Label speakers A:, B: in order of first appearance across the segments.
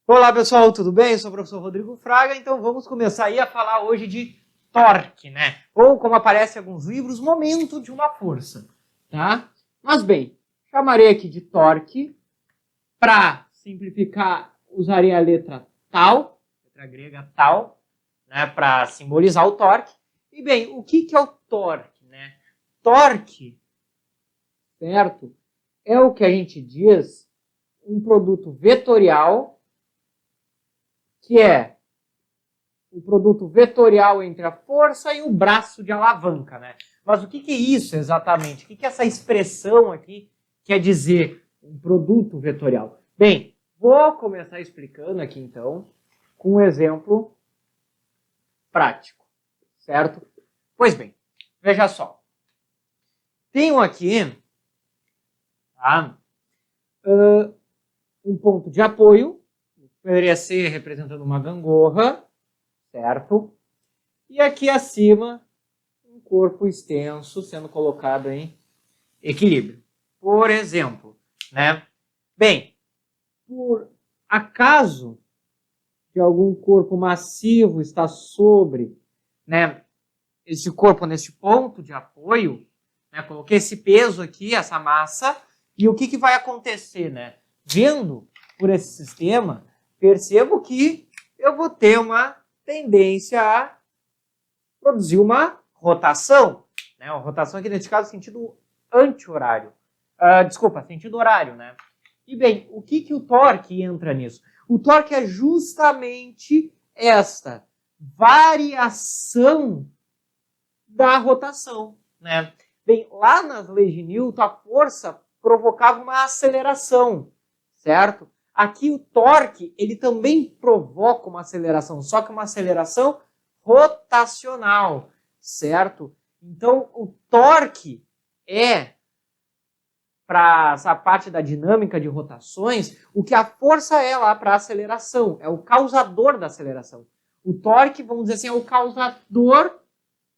A: Olá pessoal, tudo bem? Eu sou o professor Rodrigo Fraga, então vamos começar aí a falar hoje de torque, né? Ou, como aparece em alguns livros, momento de uma força, tá? Mas bem, chamarei aqui de torque. Para simplificar, usarei a letra tal, letra grega tal, né? Para simbolizar o torque. E bem, o que é o torque, né? Torque, certo? É o que a gente diz um produto vetorial, que é o produto vetorial entre a força e o braço de alavanca, né? Mas o que é isso exatamente? O que essa expressão aqui quer dizer, um produto vetorial? Bem, vou começar explicando aqui então com um exemplo prático, certo? Pois bem, veja só. Tenho aqui tá, um ponto de apoio, poderia ser representando uma gangorra, certo? E aqui acima, um corpo extenso sendo colocado em equilíbrio. Por exemplo, né? Bem, por acaso de algum corpo massivo estar sobre, né, esse corpo nesse ponto de apoio, né, coloquei esse peso aqui, essa massa, e o que vai acontecer, né? Vendo por esse sistema, percebo que eu vou ter uma tendência a produzir uma rotação, né? Uma rotação aqui nesse caso sentido anti-horário. Desculpa, sentido horário, né? E bem, o que o torque entra nisso? O torque é justamente esta variação da rotação, né? Bem, lá nas leis de Newton, a força provocava uma aceleração, certo? Aqui o torque, ele também provoca uma aceleração, só que uma aceleração rotacional, certo? Então, o torque é, para essa parte da dinâmica de rotações, o que a força é lá para a aceleração, é o causador da aceleração. O torque, vamos dizer assim, é o causador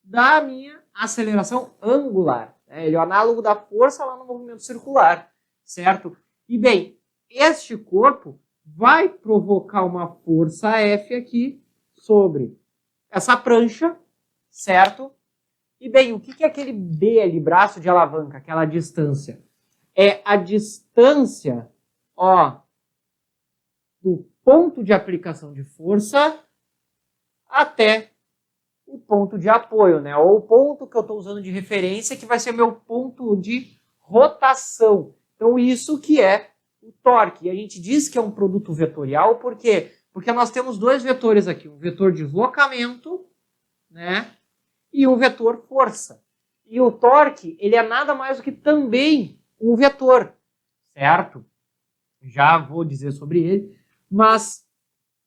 A: da minha aceleração angular. Ele é o análogo da força lá no movimento circular, certo? E bem, este corpo vai provocar uma força F aqui sobre essa prancha, certo? E bem, o que é aquele B ali, braço de alavanca, aquela distância? É a distância, ó, do ponto de aplicação de força até o ponto de apoio, né? Ou o ponto que eu estou usando de referência, que vai ser meu ponto de rotação. Então, isso que é o torque. E a gente diz que é um produto vetorial, por quê? Porque nós temos dois vetores aqui, um vetor deslocamento, né? E um vetor força. E o torque, ele é nada mais do que também um vetor, certo? Já vou dizer sobre ele, mas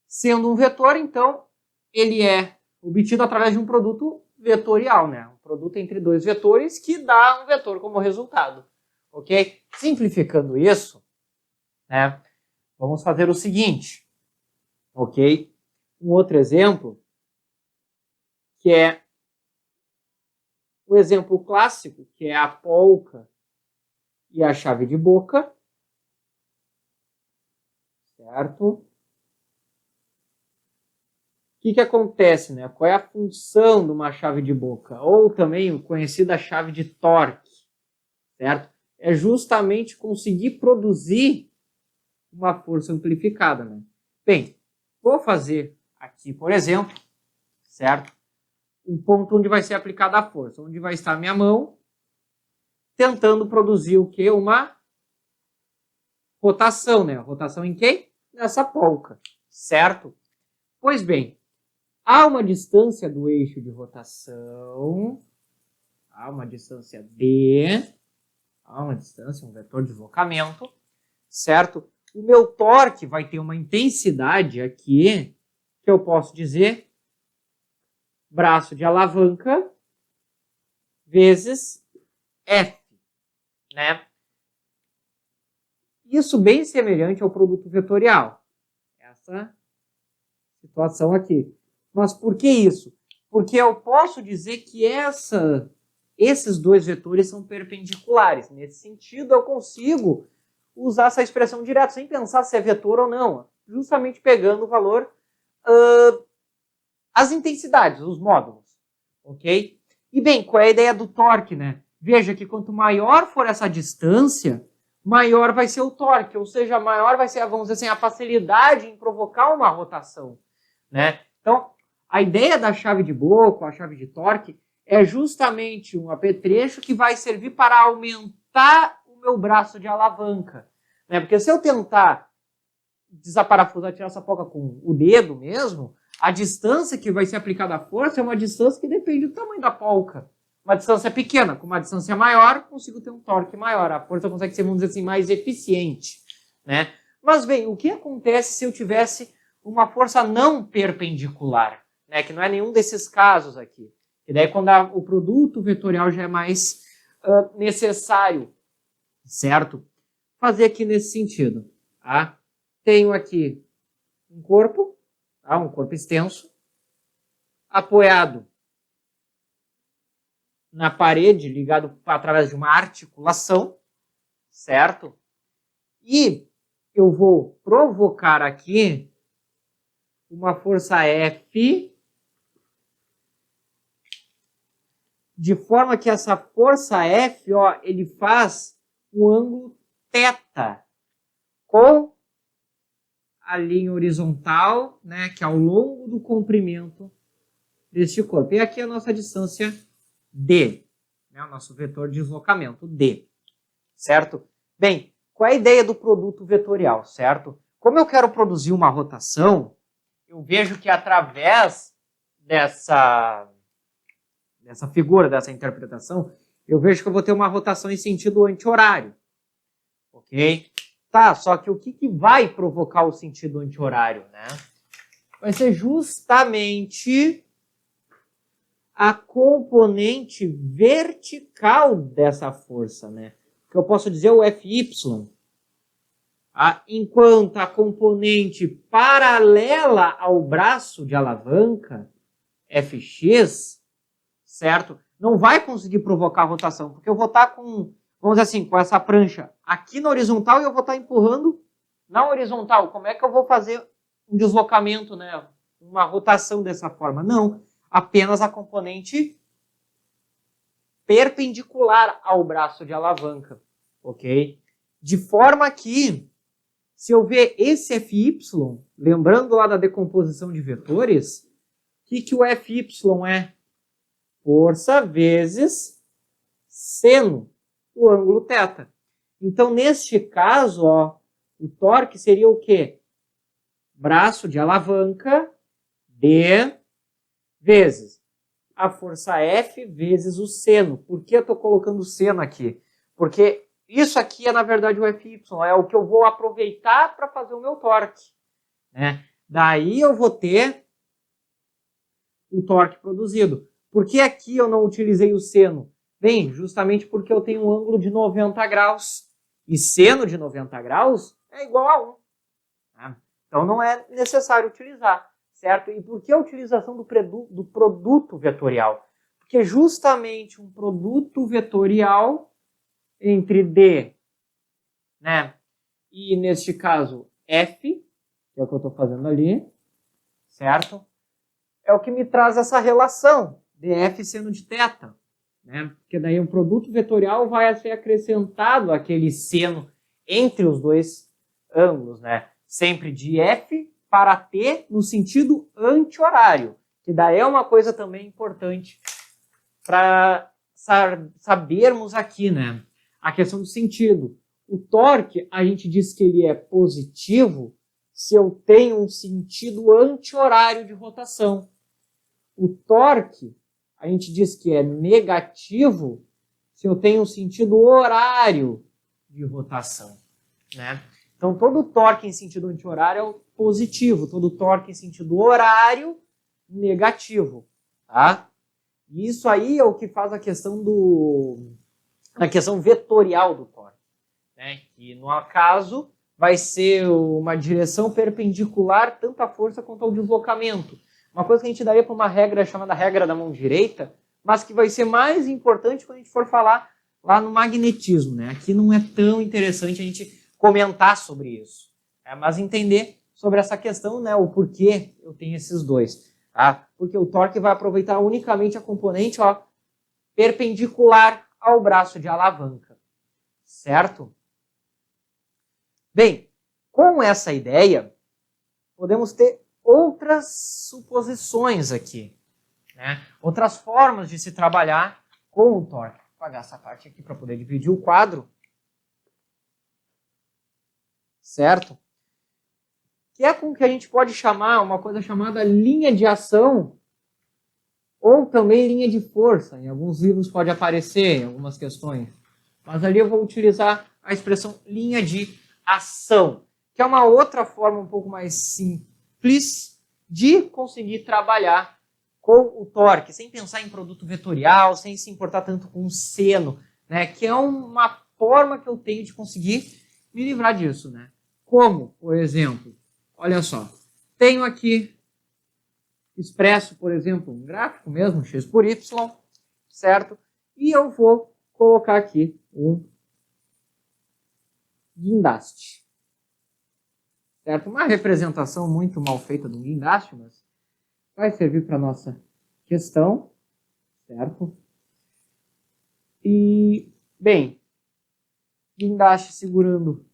A: sendo um vetor, então, ele é obtido através de um produto vetorial, né? Um produto entre dois vetores que dá um vetor como resultado, ok? Simplificando isso, né? Vamos fazer o seguinte, ok? Um outro exemplo, que é o exemplo clássico, que é a polca e a chave de boca, certo? O que acontece, né? Qual é a função de uma chave de boca? Ou também conhecida chave de torque, certo? É justamente conseguir produzir uma força amplificada, né? Bem, vou fazer aqui, por exemplo, certo? Um ponto onde vai ser aplicada a força, onde vai estar a minha mão, tentando produzir o quê? Uma rotação, né? Rotação em quem? Nessa polca, certo? Pois bem, há uma distância do eixo de rotação, há uma distância D, há uma distância, um vetor de deslocamento, certo? O meu torque vai ter uma intensidade aqui, que eu posso dizer braço de alavanca vezes F, né? Isso bem semelhante ao produto vetorial. Essa situação aqui. Mas por que isso? Porque eu posso dizer que esses dois vetores são perpendiculares. Nesse sentido, eu consigo usar essa expressão direto, sem pensar se é vetor ou não. justamente pegando o valor, as intensidades, os módulos, ok? E bem, qual é a ideia do torque, né? Veja que quanto maior for essa distância, maior vai ser o torque, ou seja, maior vai ser, vamos dizer assim, a facilidade em provocar uma rotação, né? Então, a ideia da chave de Bloch, a chave de torque, é justamente um apetrecho que vai servir para aumentar o meu braço de alavanca, né? Porque se eu tentar desaparafusar, tirar essa polca com o dedo mesmo, a distância que vai ser aplicada a força é uma distância que depende do tamanho da polca. Uma distância pequena, com uma distância maior, consigo ter um torque maior. A força consegue ser, vamos dizer assim, mais eficiente, né? Mas, bem, o que acontece se eu tivesse uma força não perpendicular, né? Que não é nenhum desses casos aqui. E daí, quando o produto vetorial já é mais necessário, certo? Fazer aqui nesse sentido, tá? Tenho aqui um corpo, tá? Um corpo extenso, apoiado na parede, ligado através de uma articulação, certo? E eu vou provocar aqui uma força F, de forma que essa força F, ó, ele faz um ângulo θ com a linha horizontal, né, que é ao longo do comprimento deste corpo. E aqui a nossa distância D, né, o nosso vetor de deslocamento, D, certo? Bem, qual é a ideia do produto vetorial, certo? Como eu quero produzir uma rotação, eu vejo que através dessa figura, dessa interpretação, eu vejo que eu vou ter uma rotação em sentido anti-horário, ok? Tá, só que o que vai provocar o sentido anti-horário, né? Vai ser justamente a componente vertical dessa força, né? Que eu posso dizer o Fy, enquanto a componente paralela ao braço de alavanca, Fx, certo? Não vai conseguir provocar a rotação, porque eu vou estar com, vamos dizer assim, com essa prancha aqui na horizontal e eu vou estar empurrando na horizontal. Como é que eu vou fazer um deslocamento, né? Uma rotação dessa forma? Não. Apenas a componente perpendicular ao braço de alavanca, ok? De forma que, se eu ver esse Fy, lembrando lá da decomposição de vetores, o que o Fy é? Força vezes seno do ângulo θ. Então, neste caso, ó, o torque seria o quê? Braço de alavanca D vezes a força F vezes o seno. Por que eu estou colocando o seno aqui? Porque isso aqui é, na verdade, o Fy. É o que eu vou aproveitar para fazer o meu torque, né? Daí eu vou ter o torque produzido. Por que aqui eu não utilizei o seno? Bem, justamente porque eu tenho um ângulo de 90 graus. E seno de 90 graus é igual a 1. Né? Então não é necessário utilizar. Certo? E por que a utilização do produto vetorial? Porque justamente um produto vetorial entre D, né, e neste caso F, que é o que eu estou fazendo ali, certo? É o que me traz essa relação, dF seno de θ, né? Porque daí o produto vetorial vai ser acrescentado aquele seno entre os dois ângulos, né? Sempre de F para T no sentido anti-horário, que daí é uma coisa também importante para sabermos aqui, né? A questão do sentido. O torque, a gente diz que ele é positivo se eu tenho um sentido anti-horário de rotação. O torque, a gente diz que é negativo se eu tenho um sentido horário de rotação, né? Então, todo torque em sentido anti-horário é positivo, todo torque em sentido horário, negativo, tá? E isso aí é o que faz a questão vetorial do torque, né? Que, no caso, vai ser uma direção perpendicular tanto à força quanto ao deslocamento. Uma coisa que a gente daria para uma regra chamada regra da mão direita, mas que vai ser mais importante quando a gente for falar lá no magnetismo, né? Aqui não é tão interessante a gente comentar sobre isso, mas entender sobre essa questão, né, o porquê eu tenho esses dois. Tá? Porque o torque vai aproveitar unicamente a componente perpendicular ao braço de alavanca. Certo? Bem, com essa ideia, podemos ter outras suposições aqui. Né? Outras formas de se trabalhar com o torque. Vou apagar essa parte aqui para poder dividir o quadro. Certo? Que é com o que a gente pode chamar uma coisa chamada linha de ação ou também linha de força. Em alguns livros pode aparecer em algumas questões. Mas ali eu vou utilizar a expressão linha de ação, que é uma outra forma um pouco mais simples de conseguir trabalhar com o torque, sem pensar em produto vetorial, sem se importar tanto com o seno, né? Que é uma forma que eu tenho de conseguir me livrar disso, né? Como, por exemplo, olha só, tenho aqui expresso, por exemplo, um gráfico mesmo, x por y, certo? E eu vou colocar aqui um guindaste. Certo? Uma representação muito mal feita do guindaste, mas vai servir para a nossa questão, certo? E, bem, guindaste segurando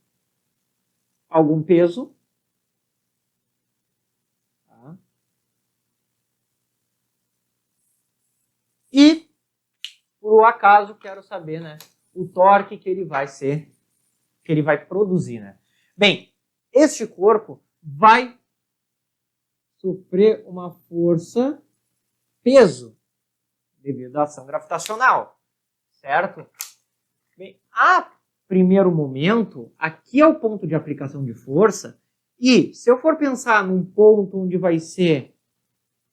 A: algum peso. Tá? E, por acaso, quero saber, né, o torque que ele vai produzir, né? Bem, este corpo vai sofrer uma força peso devido à ação gravitacional, certo? Bem, a primeiro momento, aqui é o ponto de aplicação de força e se eu for pensar num ponto onde vai ser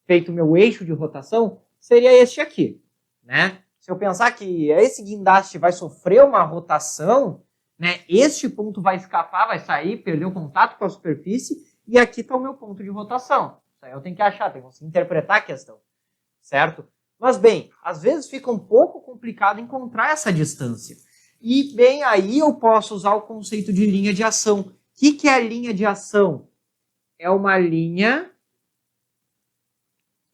A: feito o meu eixo de rotação, seria este aqui, né? Se eu pensar que esse guindaste vai sofrer uma rotação, né, este ponto vai escapar, vai sair, perder o contato com a superfície, e aqui está o meu ponto de rotação. Isso aí eu tenho que achar, tenho que interpretar a questão, certo? Mas, bem, às vezes fica um pouco complicado encontrar essa distância. E, bem, aí eu posso usar o conceito de linha de ação. O que é a linha de ação? É uma linha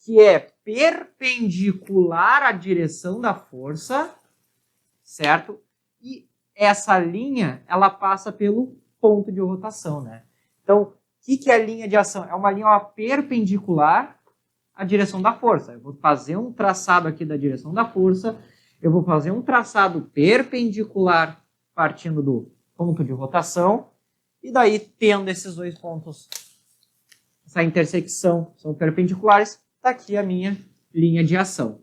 A: que é perpendicular à direção da força, certo? E essa linha, ela passa pelo ponto de rotação, né? Então, o que é a linha de ação? É uma linha perpendicular à direção da força. Eu vou fazer um traçado aqui da direção da força, eu vou fazer um traçado perpendicular partindo do ponto de rotação, e daí, tendo esses dois pontos, essa intersecção são perpendiculares, está aqui a minha linha de ação.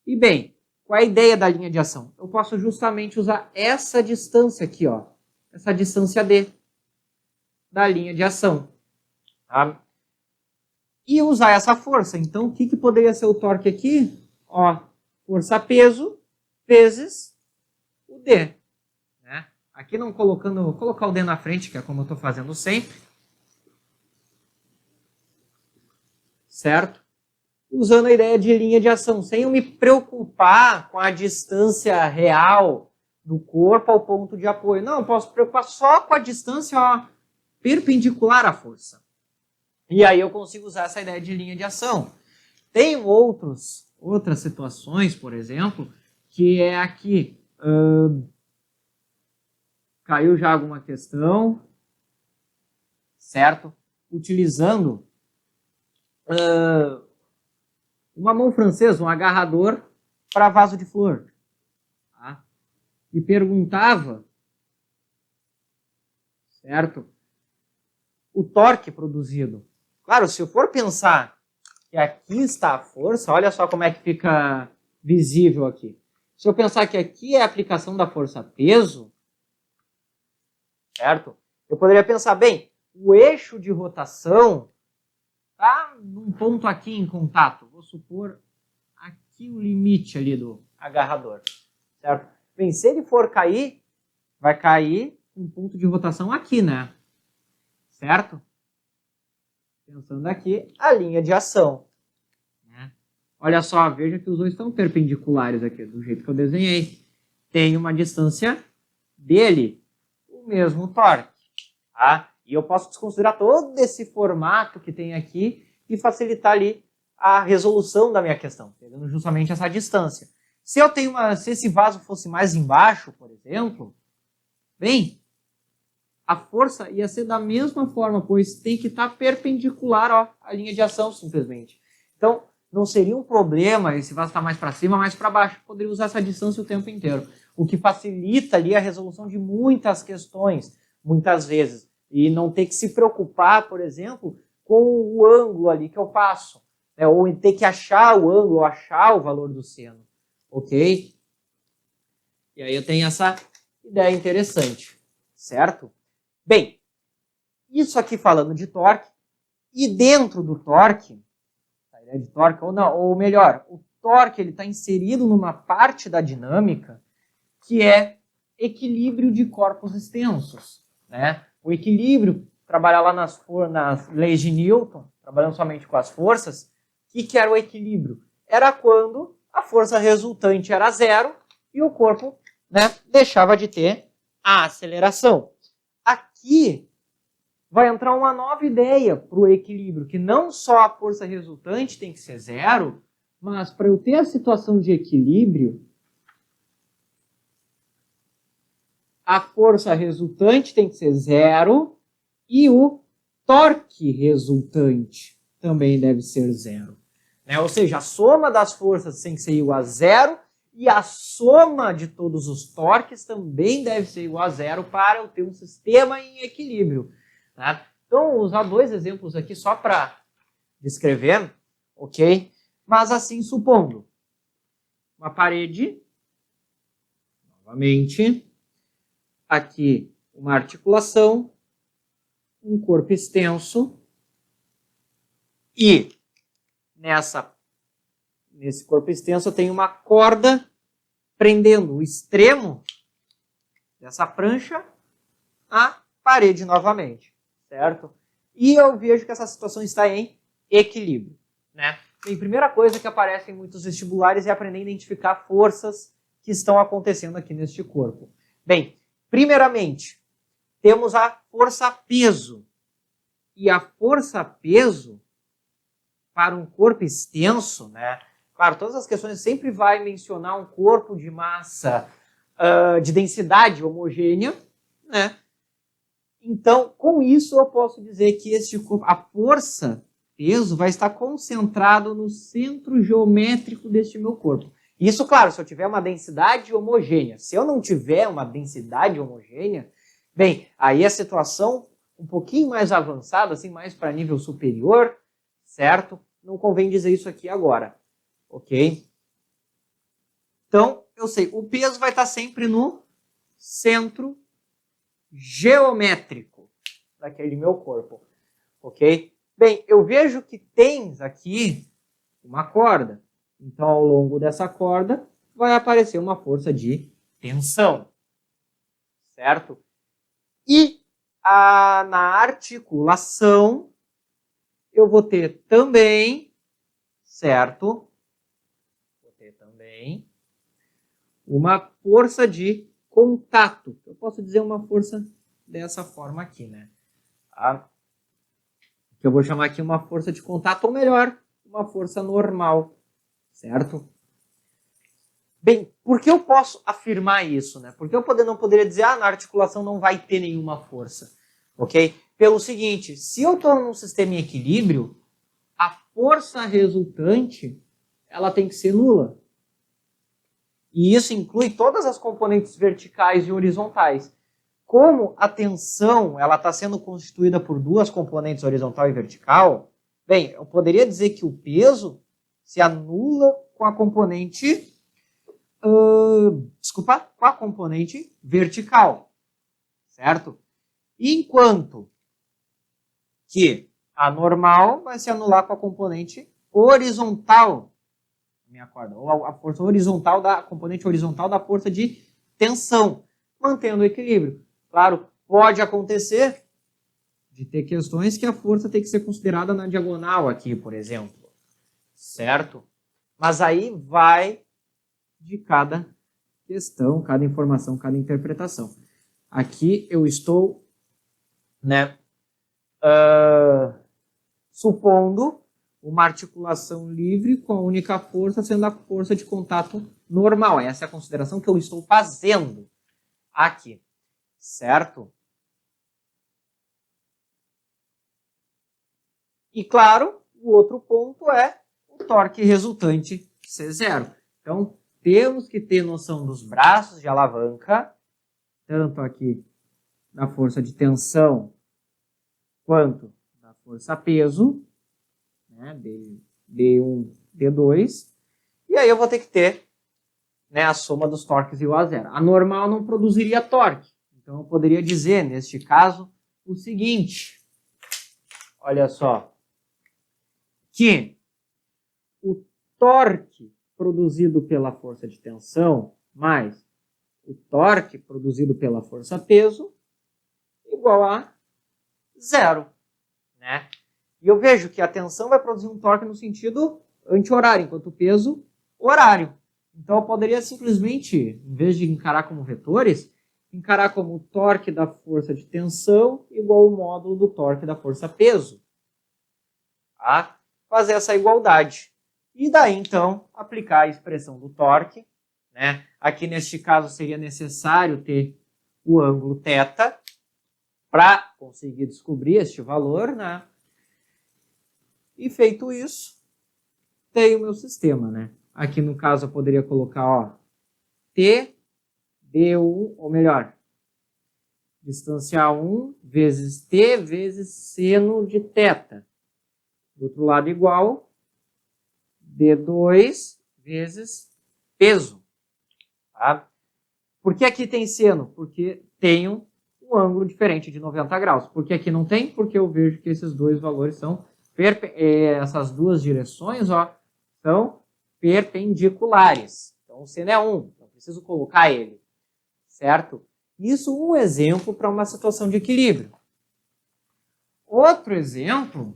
A: E bem, qual é a ideia da linha de ação? Eu posso justamente usar essa distância aqui, ó, essa distância D da linha de ação. Tá? E usar essa força. Então, o que poderia ser o torque aqui? Ó, força-peso vezes o D. Né? Aqui não colocando, vou colocar o D na frente, que é como eu estou fazendo sempre. Certo? Usando a ideia de linha de ação, sem eu me preocupar com a distância real do corpo ao ponto de apoio. Não, eu posso me preocupar só com a distância perpendicular à força. E aí eu consigo usar essa ideia de linha de ação. Tem outras situações, por exemplo, que é aqui. Caiu já alguma questão, certo? Utilizando uma mão francesa, um agarrador para vaso de flor. Tá? E perguntava, certo? O torque produzido. Claro, se eu for pensar que aqui está a força, olha só como é que fica visível aqui. Se eu pensar que aqui é a aplicação da força-peso, certo? Eu poderia pensar, bem, o eixo de rotação está num ponto aqui em contato. Vou supor aqui o limite ali do agarrador, certo? Bem, se ele for cair, vai cair um ponto de rotação aqui, né? Certo? Pensando aqui, a linha de ação. Né? Olha só, veja que os dois estão perpendiculares aqui, do jeito que eu desenhei. Tem uma distância dele, o mesmo torque. Tá? E eu posso desconsiderar todo esse formato que tem aqui e facilitar ali a resolução da minha questão, pegando justamente essa distância. Se eu tenho se esse vaso fosse mais embaixo, por exemplo, bem, a força ia ser da mesma forma, pois tem que estar perpendicular, ó, à linha de ação, simplesmente. Então, não seria um problema esse vaso estar mais para cima, mais para baixo. Eu poderia usar essa distância o tempo inteiro, o que facilita ali a resolução de muitas questões, muitas vezes. E não ter que se preocupar, por exemplo, com o ângulo ali que eu faço, né? Ou em ter que achar o ângulo, ou achar o valor do seno. Ok? E aí eu tenho essa ideia interessante, certo? Bem, isso aqui falando de torque, e dentro do torque, a ideia de torque, ou não, ou melhor, o torque está inserido numa parte da dinâmica que é equilíbrio de corpos extensos, né? O equilíbrio, trabalhar lá nas leis de Newton, trabalhando somente com as forças, o que era o equilíbrio? Era quando a força resultante era zero e o corpo, né, deixava de ter a aceleração. Aqui vai entrar uma nova ideia para o equilíbrio, que não só a força resultante tem que ser zero, mas para eu ter a situação de equilíbrio, a força resultante tem que ser zero e o torque resultante também deve ser zero. Né? Ou seja, a soma das forças tem que ser igual a zero e a soma de todos os torques também deve ser igual a zero para eu ter um sistema em equilíbrio. Tá? Então, vou usar dois exemplos aqui só para descrever, ok? Mas assim, supondo uma parede, novamente, aqui uma articulação, um corpo extenso e nesse corpo extenso eu tenho uma corda prendendo o extremo dessa prancha à parede novamente, certo? E eu vejo que essa situação está em equilíbrio, né? Bem, primeira coisa que aparece em muitos vestibulares é aprender a identificar forças que estão acontecendo aqui neste corpo. Bem, primeiramente, temos a força-peso. E a força-peso, para um corpo extenso, né? Claro, todas as questões sempre vai mencionar um corpo de massa, de densidade homogênea, né? Então, com isso, eu posso dizer que este corpo, a força-peso vai estar concentrado no centro geométrico deste meu corpo. Isso, claro, se eu tiver uma densidade homogênea. Se eu não tiver uma densidade homogênea, bem, aí a situação um pouquinho mais avançada, assim, mais para nível superior, certo? Não convém dizer isso aqui agora, ok? Então, eu sei, o peso vai estar sempre no centro geométrico daquele meu corpo, ok? Bem, eu vejo que tens aqui uma corda. Então, ao longo dessa corda, vai aparecer uma força de tensão, certo? E na articulação, eu vou ter também, certo? Vou ter também uma força de contato. Eu posso dizer uma força dessa forma aqui, né? Que eu vou chamar aqui uma força de contato, ou melhor, uma força normal, certo? Bem, por que eu posso afirmar isso, né? Porque eu não poderia dizer, na articulação não vai ter nenhuma força, ok? Pelo seguinte, se eu estou num sistema em equilíbrio, a força resultante, ela tem que ser nula. E isso inclui todas as componentes verticais e horizontais. Como a tensão ela está sendo constituída por duas componentes, horizontal e vertical, bem, eu poderia dizer que o peso se anula com a componente com a componente vertical, certo? Enquanto que a normal vai se anular com a componente horizontal, minha corda, ou a força horizontal da componente horizontal da força de tensão, mantendo o equilíbrio. Claro, pode acontecer de ter questões que a força tem que ser considerada na diagonal aqui, por exemplo, certo? Mas aí vai de cada questão, cada informação, cada interpretação. Aqui eu estou, né, supondo uma articulação livre com a única força sendo a força de contato normal. Essa é a consideração que eu estou fazendo aqui, certo? E, claro, o outro ponto é o torque resultante ser zero. Então, temos que ter noção dos braços de alavanca, tanto aqui na força de tensão quanto na força peso, né, D1, D2, e aí eu vou ter que ter, né, a soma dos torques igual a zero. A normal não produziria torque, então eu poderia dizer, neste caso, o seguinte, olha só, que o torque produzido pela força de tensão mais o torque produzido pela força peso igual a zero, né? E eu vejo que a tensão vai produzir um torque no sentido anti-horário, enquanto o peso, horário. Então eu poderia simplesmente, em vez de encarar como vetores, encarar como o torque da força de tensão igual ao módulo do torque da força peso. Tá? Fazer essa igualdade. E daí, então, aplicar a expressão do torque, né? Aqui, neste caso, seria necessário ter o ângulo θ para conseguir descobrir este valor, né? E feito isso, tenho o meu sistema, né? Aqui, no caso, eu poderia colocar, ó, T, D1, ou melhor, distância 1 vezes T vezes seno de θ. Do outro lado, igual D2 vezes peso. Tá? Por que aqui tem seno? Porque tenho um ângulo diferente de 90 graus. Por que aqui não tem? Porque eu vejo que esses dois valores são essas duas direções, ó, são perpendiculares. Então o seno é 1, então preciso colocar ele, certo? Isso um exemplo para uma situação de equilíbrio. Outro exemplo,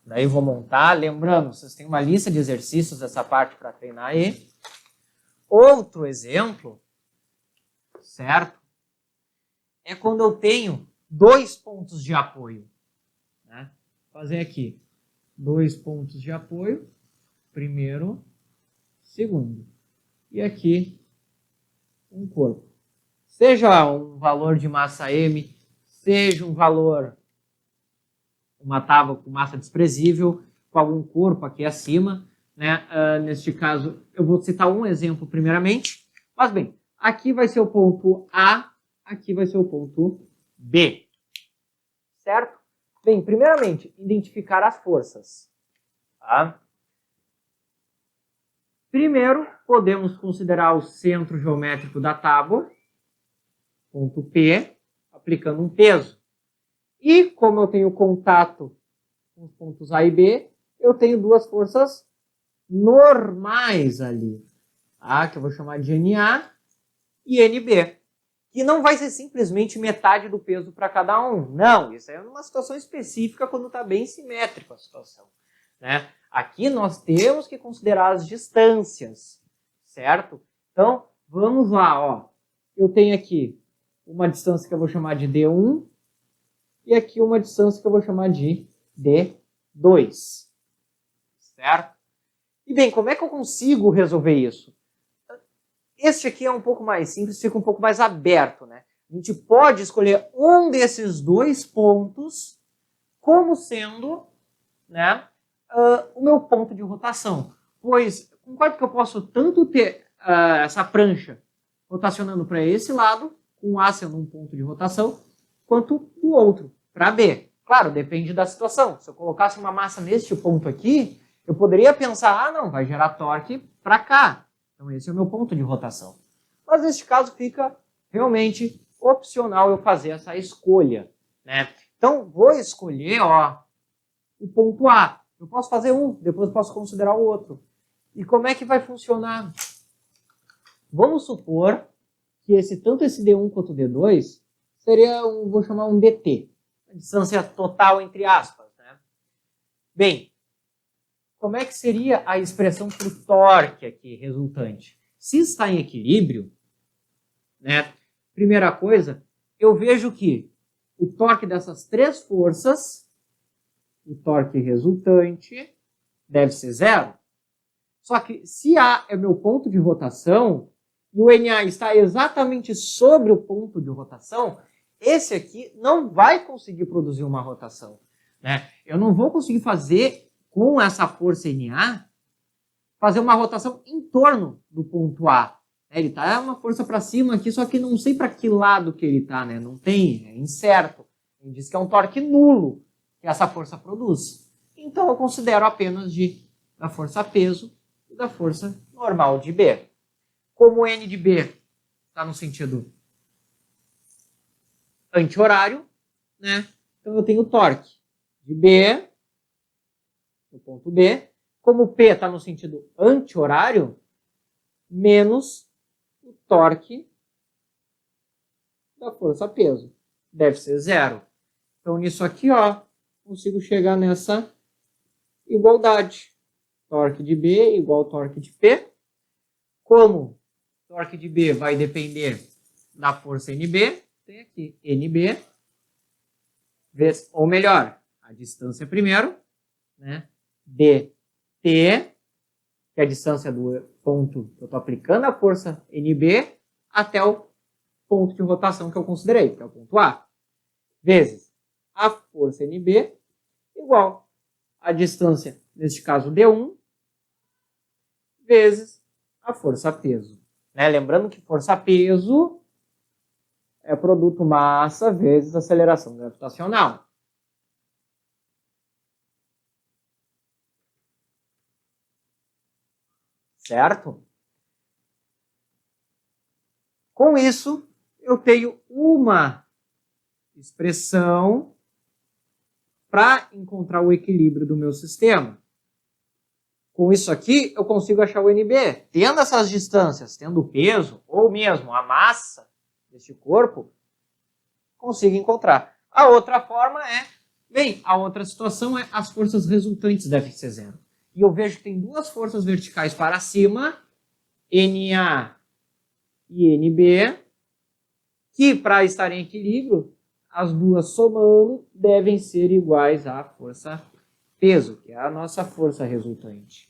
A: daí vou montar, lembrando, vocês têm uma lista de exercícios dessa parte para treinar aí. Outro exemplo, certo? É quando eu tenho dois pontos de apoio. Né? Vou fazer aqui 2 pontos de apoio, primeiro, segundo. E aqui um corpo. Seja um valor de massa M, seja um valor, uma tábua com massa desprezível, com algum corpo aqui acima. Né? Neste caso, eu vou citar um exemplo primeiramente. Mas bem, aqui vai ser o ponto A, aqui vai ser o ponto B. Certo? Bem, primeiramente, identificar as forças. Tá? Primeiro, podemos considerar o centro geométrico da tábua, ponto P, aplicando um peso. E, como eu tenho contato com os pontos A e B, eu tenho duas forças normais ali, tá? Que eu vou chamar de NA e NB. Que não vai ser simplesmente metade do peso para cada um. Não, isso é uma situação específica quando está bem simétrica a situação. Né? Aqui nós temos que considerar as distâncias, certo? Então, vamos lá, ó. Eu tenho aqui uma distância que eu vou chamar de D1 e aqui uma distância que eu vou chamar de D2, certo? E bem, como é que eu consigo resolver isso? Este aqui é um pouco mais simples, fica um pouco mais aberto, né? A gente pode escolher um desses dois pontos como sendo, né, o meu ponto de rotação. Pois, concordo que eu posso tanto ter essa prancha rotacionando para esse lado, com A sendo um ponto de rotação, quanto do outro, para B. Claro, depende da situação. Se eu colocasse uma massa neste ponto aqui, eu poderia pensar, não, vai gerar torque para cá. Então esse é o meu ponto de rotação. Mas neste caso fica realmente opcional eu fazer essa escolha. Né? Então vou escolher, ó, o ponto A. Eu posso fazer um, depois posso considerar o outro. E como é que vai funcionar? Vamos supor que tanto esse D1 quanto o D2 seria, vou chamar um DT. A distância total entre aspas. Né? Bem, como é que seria a expressão para o torque aqui resultante? Se está em equilíbrio, né, primeira coisa, eu vejo que o torque dessas três forças, o torque resultante, deve ser zero. Só que se A é o meu ponto de rotação e o NA está exatamente sobre o ponto de rotação, esse aqui não vai conseguir produzir uma rotação, né? Eu não vou conseguir fazer, com essa força NA, fazer uma rotação em torno do ponto A. Ele está uma força para cima aqui, só que não sei para que lado que ele está, né? Não tem, é incerto. Ele diz que é um torque nulo que essa força produz. Então eu considero apenas da força peso e da força normal de B. Como o N de B está no sentido anti-horário, né? Então eu tenho o torque de B, no ponto B, como o P está no sentido anti-horário, menos o torque da força peso. Deve ser zero. Então nisso aqui, ó, consigo chegar nessa igualdade. Torque de B igual ao torque de P. Como o torque de B vai depender da força NB, tem aqui NB, vezes, ou melhor, a distância primeiro, né? DT, que é a distância do ponto que eu estou aplicando a força NB até o ponto de rotação que eu considerei, que é o ponto A, vezes a força NB igual a distância, neste caso D1, vezes a força-peso. Né? Lembrando que força-peso é produto massa vezes aceleração gravitacional. Certo? Com isso, eu tenho uma expressão para encontrar o equilíbrio do meu sistema. Com isso aqui, eu consigo achar o NB. Tendo essas distâncias, tendo o peso, ou mesmo a massa deste corpo, consigo encontrar. A outra forma a outra situação é as forças resultantes devem ser zero. E eu vejo que tem duas forças verticais para cima, NA e NB, que para estar em equilíbrio, as duas somando devem ser iguais à força peso, que é a nossa força resultante.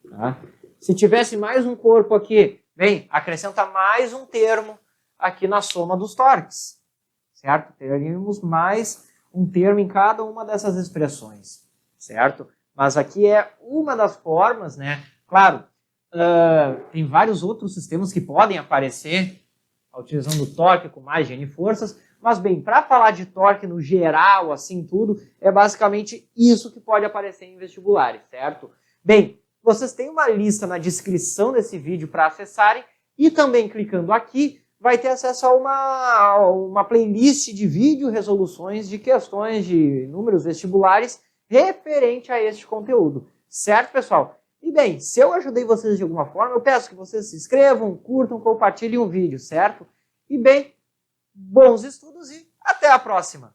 A: Tá? Se tivesse mais um corpo aqui, acrescenta mais um termo aqui na soma dos torques, certo? Teríamos mais um termo em cada uma dessas expressões, certo? Mas aqui é uma das formas, né? Claro, tem vários outros sistemas que podem aparecer utilizando torque com mais de N forças, mas bem, para falar de torque no geral, assim tudo, é basicamente isso que pode aparecer em vestibulares, certo? Bem, vocês têm uma lista na descrição desse vídeo para acessarem e também clicando aqui vai ter acesso a uma playlist de vídeo resoluções de questões de números vestibulares referente a este conteúdo, certo, pessoal? E bem, se eu ajudei vocês de alguma forma, eu peço que vocês se inscrevam, curtam, compartilhem o vídeo, certo? E bem, bons estudos e até a próxima!